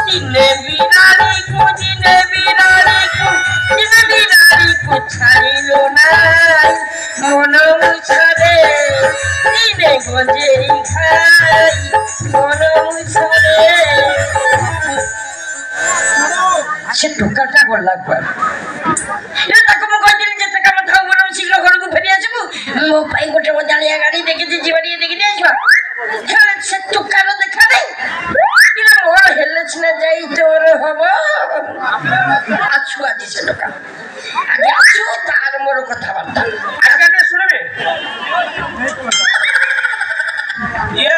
दिने बिराड़ी को छाड़िलो ना मन मुछरे दिने गजे खाई मन मुछरे से टुकाटा गोल लागबा ये ताको मो कहदिन जे तका मथा मन शीघ्र घर को फेरी आछबु मो पाई गोटे मजालिया गाड़ी देखि जे जीवाड़ी देखि आछबा से टुकारो देखा नहीं किना मोर हेलछ ना जाई तोर हबो आछु आदि से टुका आज आछु तार मोर कथा बार्ता आज के सुनबे ये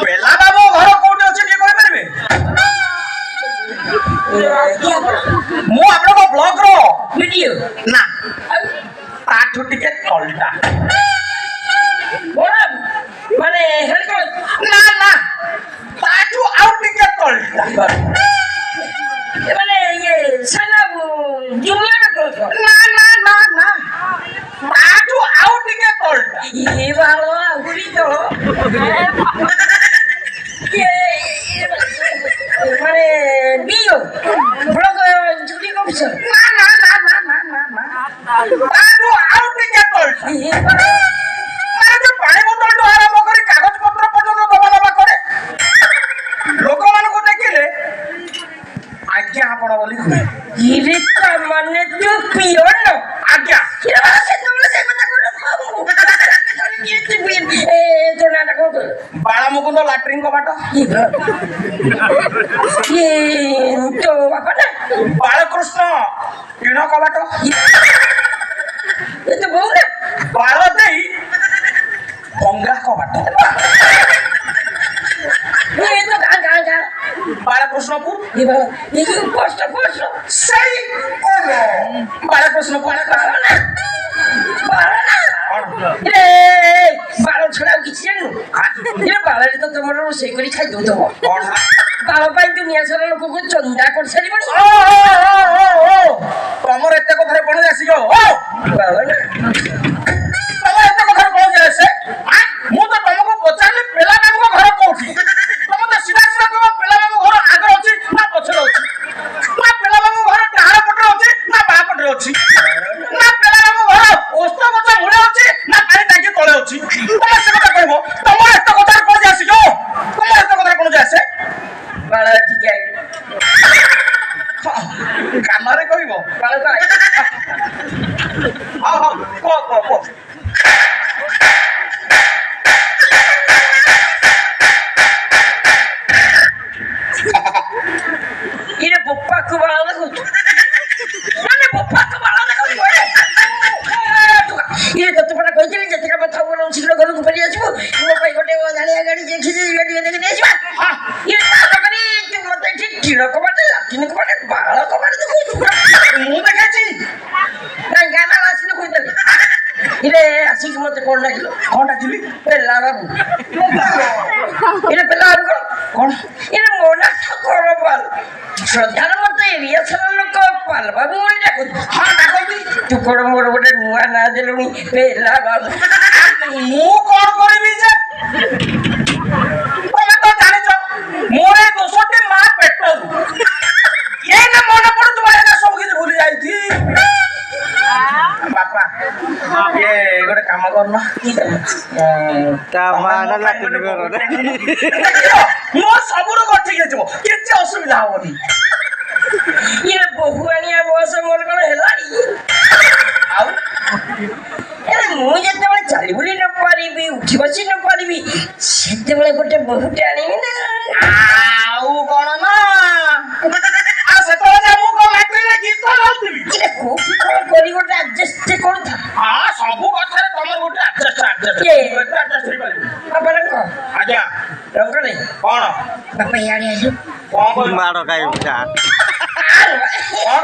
बेला बाबू घर कोठे अछि के कहि परबे मु आपन ब्लॉग रो वीडियो ना आठो टिके तलटा बोला माने हेड ना ना आठो आउट टिके तलटा माने ये साला जुमला को ना ना ना ना आठो आउट टिके तलटा ये बालो उड़ी तो ये माने बियो ब्लॉग जुली को बिच ना ना ना ना ना ना आठो आउट टिके तलटा जो पानी बोतल तो आराम करी कागज पत्र पर्यंत दबा दबा करे लोक मान को देखिले आज्ञा आपण बोली कहे गिरे का माने तू पियोन आज्ञा केरा से तुमले से बता को ए तो नाटक को बाळा मुकुंद लैट्रिन को बाटो ये तो बापा ना बालकृष्ण टीण को बाटो ये तो बहु ना बाळ देई गंगा को बाटो ये तो गा बालकृष्णपुर ये पोस्ट सही बालकृष्णपुर ए बाल छड़ा किछि जानु ये बाल तो तमरो रोसे करी खाइ दो तो बाल पाई दुनिया सारा लोक को चंदा कर सारी बणी तमर एते कथारे कोन आसी गो ओ बाल ना तमर एते कथारे कोन जासे मु तो तमको पचारले पेला नाम को घर कोठी तम तो सीधा सीधा को पेला नाम घर आगे अछि ना पछरे अछि ना पेला नाम घर डाहार पटरे अछि ना बा पटरे अछि ना पेला नाम घर ओस्त गछ मुळे अछि ना पानी टाकी तळे अछि तम से कथा कहबो तमर एते कथारे कोन जासी गो तमर एते कथारे कोन जासे बाला ठीक है कानारे कहबो बाला का हां हां को इरे पप्पा को बाला देखो माने पप्पा को बाला देखो ये तो तुमरा कहिली जे तका बता बोलौ शीघ्र घर को फेरी आछबो मो पाई गोटे जानिया गाड़ी जे खिजे वीडियो देखि देछबा हां ये तालो करी तू मते ठीक टीण को बाटे लाटिन को बाटे बाला को बाटे देखो मु देखाची ना गाना आसी न कोइते इरे आसी कि मते कोन लागिलो कोन डाकिली पेला बाबू इरे पेला बाबू कोन इरे मोना ठाकुर बाल श्रद्धार मते एरिया छला लोक पाल बाबू मोन डाकु हां डाकई तू कोन मोर गोटे नुआ ना देलुनी पेला बाबू मु कोन करबी जे तमे तो जानि छ मोरे दोसटे मा पेटो ये ना मन पड़ तुम्हारे ना सब किछ भूली जाई थी बापा ये गोटे काम करना टामाना लाटिन करो ना मो सबरो गठी के जबो केते असुविधा होनी ये बहुआनिया बस मोर कोन हेलानी आउ अरे मु जते बळे चाली बुली न पारिबी उठी बसी न पारिबी सेते बळे गोटे बहुटे आनिबी ना आउ कोन ना आ सेते बळे मु को माटी रे गीत गाउतबी इरे को करी गोटे एडजस्ट करथा हां सबु कथारे तमर गोटे एडजस्ट एडजस्ट करी पारिबी बाबा को आजा रंग नै कोन बापा यानी आजु कोन मारो काई बुझा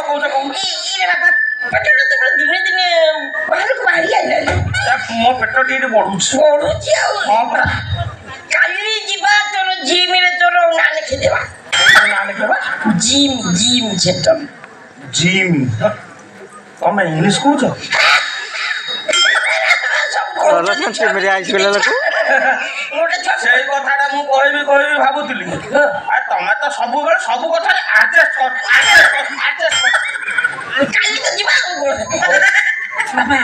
कोन कहू इरे बाबा पटल तो दिने दिने बाहर को बाहरी आइले मो पेट टी बढ़ुची हां परा काली जीवा तोर जिम रे तोर ना लिखि देबा ना लिखबा जिम सेंटर जिम तमे इंग्लिश को छ वाला संस्कृत में आइस बेला लोक मोटे सेई कथाटा मु कहबी भाबुतली आ ତମେ ତ ସବୁବେଳେ ସବୁ କଥାରେ ଆଡଜଷ୍ଟ କର କାଲି ତ ଯିବା ଆଉ ବାବା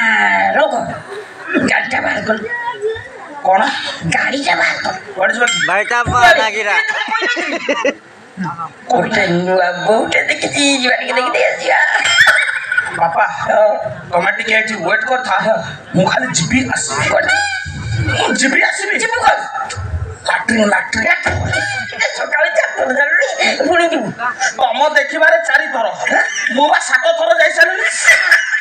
ରୋକ ଗାଡ଼ିଟା ବାହାର କର କଣ ଗାଡ଼ିଟା ବାହାର କର କୁଆଡେ ଯିବା କି? ଭାଇ ତା ନାଗିରା ଗୋଟେ ନୂଆ ବୋଉଟେ ଦେଖିଛି ଯିବା ଟିକେ ଦେଖି ଆସିବା ବାପା ତମେ ଟିକେ ଏଠି ୱେଟ୍ କରିଥା ମୁଁ ଖାଲି ଯିବି ଆସିବି ମୁଁ ଯିବି ଆସିବି ଯିବୁ କଣ ଲାଟ୍ରିନ୍ ସକାଳେ 4 ଥର ଜାଣିଲି ପୁଣି ଯିବୁ ତମ ଦେଖିବାରେ 4 ଥର ମୁଁ ବା 7 ଥର ଯାଇସାରିଲିଣି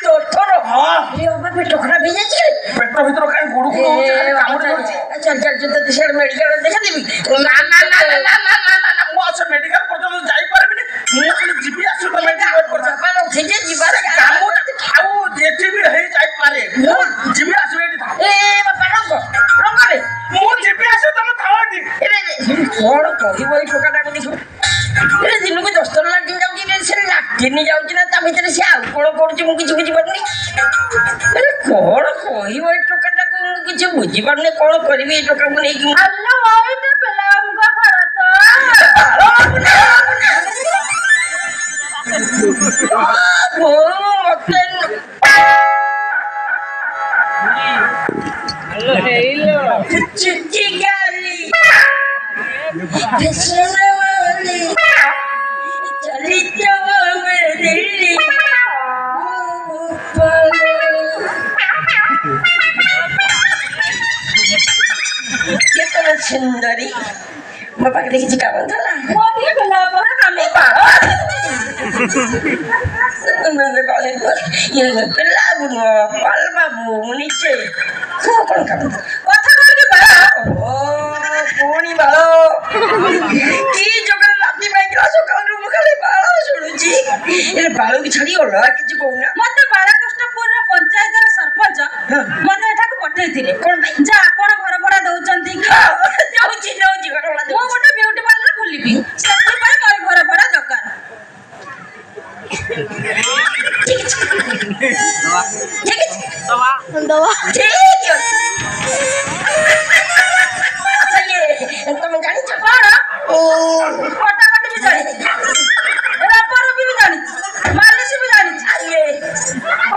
4 ଥର ହଁ ବାବା ପେଟ ଖରାପ ହେଇଯାଇଛି ପେଟ ଭିତର କାହିଁ ଗୁଡୁ ଗୁଡୁ ହଉଛି ଖାଲି କାମୁଡି ଧରୁଛି ଚାଲ ସିଆଡ଼େ ମେଡ଼ିକାଲ ଦେଖାଦେବି ନା ମୁଁ ଆଉ ସେ ମେଡିକାଲ ପର୍ଯ୍ୟନ୍ତ ଯାଇପାରିବିନି ମୁଁ ଖାଲି ଯିବି ଆସିବି ତମେ ଏଠି ୱେଟ୍ କରିଥା ଉଠିଛି ଯିବାର କାମଟା ଆଉ ଏଠି ବି ହେଇଯାଇପାରେ ମୁଁ ଯିବି ଆସିବି ଏଠି ଥା ଏ ବାପା ରଙ୍ଗରେ ମୁଁ ଯିବି ଆସିବି ତମେ ଥାଅ ଏଠି କଣ କହିବ ଏଇ ଟୋକାଟାକୁ ଦେଖିବ ଦିନକୁ 10 ଥର ଲାଟ୍ରିନ୍ ଯାଉଛି ସେ ଲାଟ୍ରିନ୍ ଯାଉଛି ନା ତା ଭିତରେ ସେ ଆଉ କଣ କରୁଛି ମୁଁ କିଛି ବୁଝିପାରୁନି କଣ କହିବ ଏଇ ଟୋକାଟାକୁ ମୁଁ କିଛି ବୁଝିପାରୁନି କଣ କରିବି ଏଇ ଟୋକାକୁ ନେଇକି सुंदरी बाबा के देखी का बंद था मोदी बना पर हमें पारो मैंने कॉलेज पर ये पिल्ला बुनो पाल बाबू नीचे कौन का बंद कथा करके बड़ा ओ कोणी बाळो की जगन लाती बाई क्लास का मुखाले बाळो सुणुची ए बाळो की छडी होला किछ कोना मते बाळकृष्णपुर रे पंचायत रे सरपंच मते एठा को पठै थिले कोन भाई जा आपण घर भड़ा दउचंती जाउची घर भड़ा मो गोटे ब्यूटी पार्लर खोलिबी सेति पर मोर घर भड़ा दरकार ठीक है दवा ठीक है अच्छा ये तुम जानी छ कोन कोटा कोटी भी जानी रपर भी जानी मालिश भी जानी ये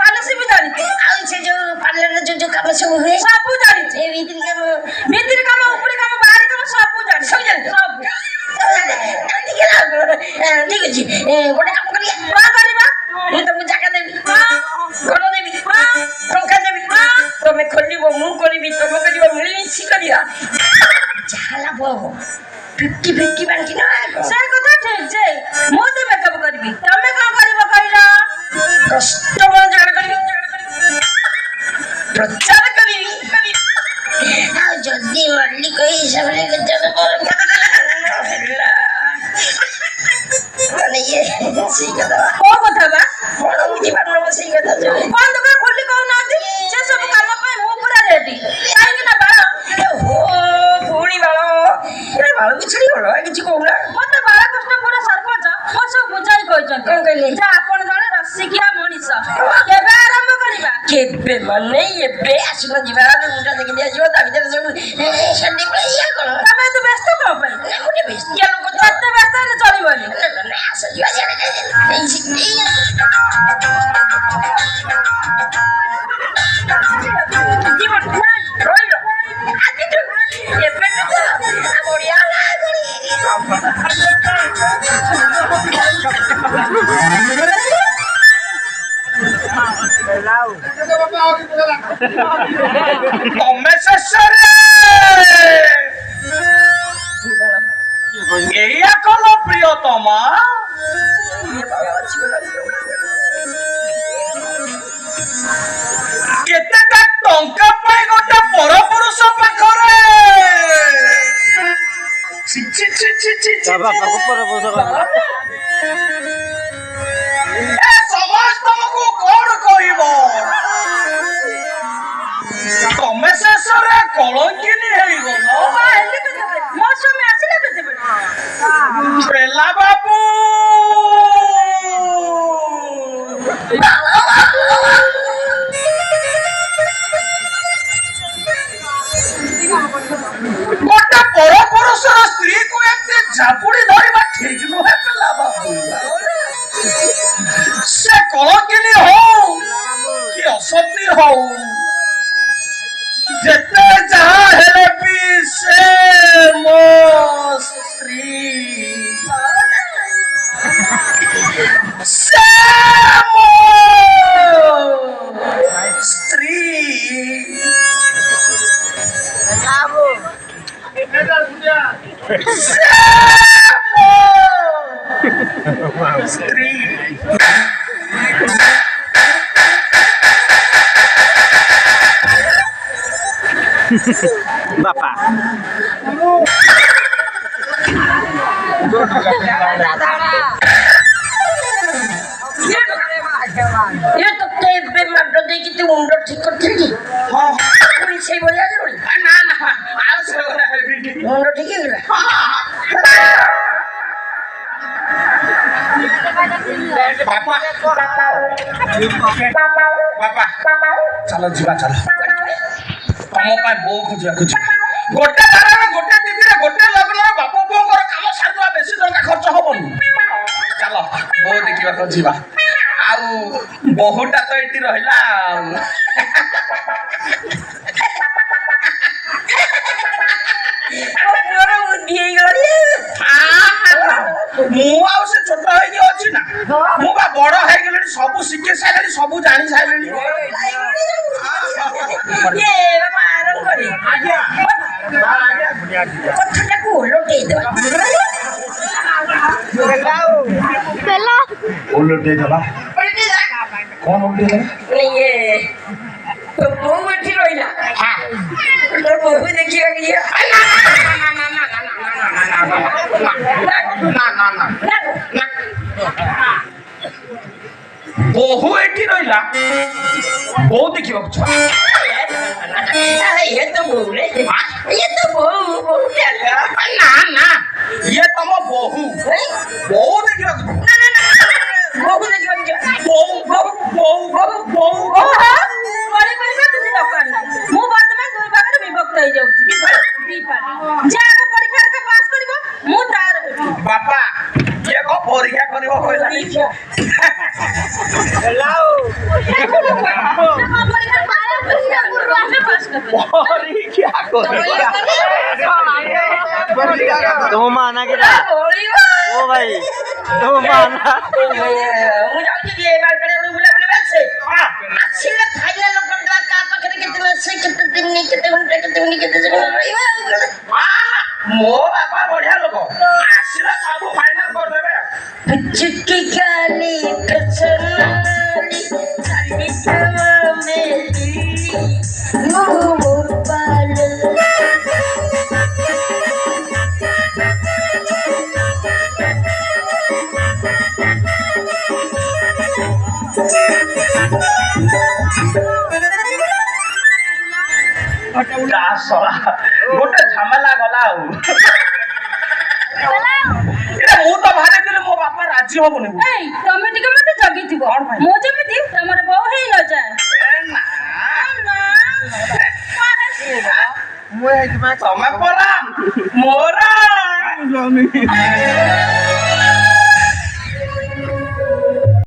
मालिश भी जानी आ से जो पार्लर जो काम सब हुए सब जानी ए भीतर काम ऊपर काम बाहर काम सब जानी सब जानी सब ठीक है गोटे काम करिए कौन करबा मैं तुमको जगह देबी घर देबी टंका देबी तुम्हें खोलिबो मु करबी तुम करबो मिलमिशी करिया झाला बाबू 50-50 बांकी ना से कथा ठीक जे मु तो मेकअप करबी तमे का करबो कहिला कस्टमर जगह करबी प्रचार करबी आ जल्दी मल्ली कोई सबले जगह होला माने ये सही कथा को कथा बा कोन बुझी पारनो सही कथा जो कोन दुकान खोली कहू नाती से सब काम पे मु पूरा रेडी काई कि ना बाळो ओ पूरी बाळो ए बाळो बिछड़ी होला किछि कहूना मते बाळा कृष्ण पूरा सरपंच ओ सब बुझाई कहछन कोन कहले जा आपण जणे रसिकिया मनीष केबे आरंभ करिबा केबे माने एबे आसुना जिबा मुंडा देखि दिया जियो ता भीतर सब संडी पळिया कोन तमे तो व्यस्त को पई मुटे व्यस्त या लोक तते व्यस्त ने चलिबनी ना आस जिया जाने जीवन रोइलो आदि तो एबे तो बढ़िया लागरी ତମେ ଶେଷରେ ଏଇଆ କଲ ପ୍ରିୟତମା କେତେଟା ଟଙ୍କା ପାଇଁ ଗୋଟେ ପରପୁରୁଷ ପାଖରେ ତା ବାପାକୁ ପରପୁରୁଷ କଲା ସମାଜ ତମକୁ କଣ କହିବ ତମେ ଶେଷରେ କଳଙ୍କିନୀ ହେଇଗଲ ମୋ ସ୍ୱାମୀ ଆସିଲା କେତେବେଳେ ବେଲା ବାବୁ ଗୋଟେ ପରପୁରୁଷର ସ୍ତ୍ରୀକୁ ଏମିତି ଝାପୁଡି ଧରିବା ठीक नुहे पिला बाबू से कलकिनी हो कि असती हो जेते जहाँ हेले भी से मो स्त्री से मो स्त्री स्त्री बापा ये तो तेरे मर्द देखी तू उंडो ठीक करती थी हाँ पुलिस से बोला जरूरी ना ना आज से हो रहा है उंडो ठीक है गला बापा बापा चलो जीवा चलो तम पाए बो खोजिया खोज गोटे तारा गोटे टीवी गोटे लग्न बाप बोकर काम सारवा बेसी टंका खर्च हबनी चलो बो देखिबा को जीवा आउ बहुटा तो एटी रहिला मोर बुद्धि गड़ी मु आउ से छोट होई अछि ना मु बा बड़ है गेलनी सब शिखे साइलेनी सब जानि साइलेनी ये बाबा आराम करे आज्ञा कथटा को लोटे दे उलटे दला कौन उलटे दला नहीं ये तो वो बैठी रोइला हां तो वो देखिए कि ये बहु एठी रहिला बहु देखिबा छ अरे ये तो बहू रे ये तो बहू चला ना ना ये तम बहु बहु देखिबा ना ना ना बहू देखिए बहु बहु बहु बहु बहु बड़े कोई बात नहीं दरकार नहीं मु वर्तमान दुई भागरे विभक्त हो जाउची जे आगे परीक्षा के पास करबो मु तार बापा ये को परीक्षा करबो होइला हेलो परीक्षा पाया परीक्षा पूर्व में पास कर परीक्षा करबो तुम माना गिरा ओ भाई तुम माना मु जाउची ये बार करे बुला बुला से आछिले खाइले लोक का पाखरे केते से केते दिन केते घंटा केते मिनिट केते सेकंड रहिबा मो बापा बढ़िया लोक आसिला सब फाइनल कर देबे चुटकी काली कसनाली काली कवा मेरी मोर पाल सला गोटे झमेला गला एटा मु तो भारे गेले मो बापा राजी होबनी ए तमे टिके मते जगी थिबो मो जेमिति तमर बहु हेई न जाय तमे परा मोरा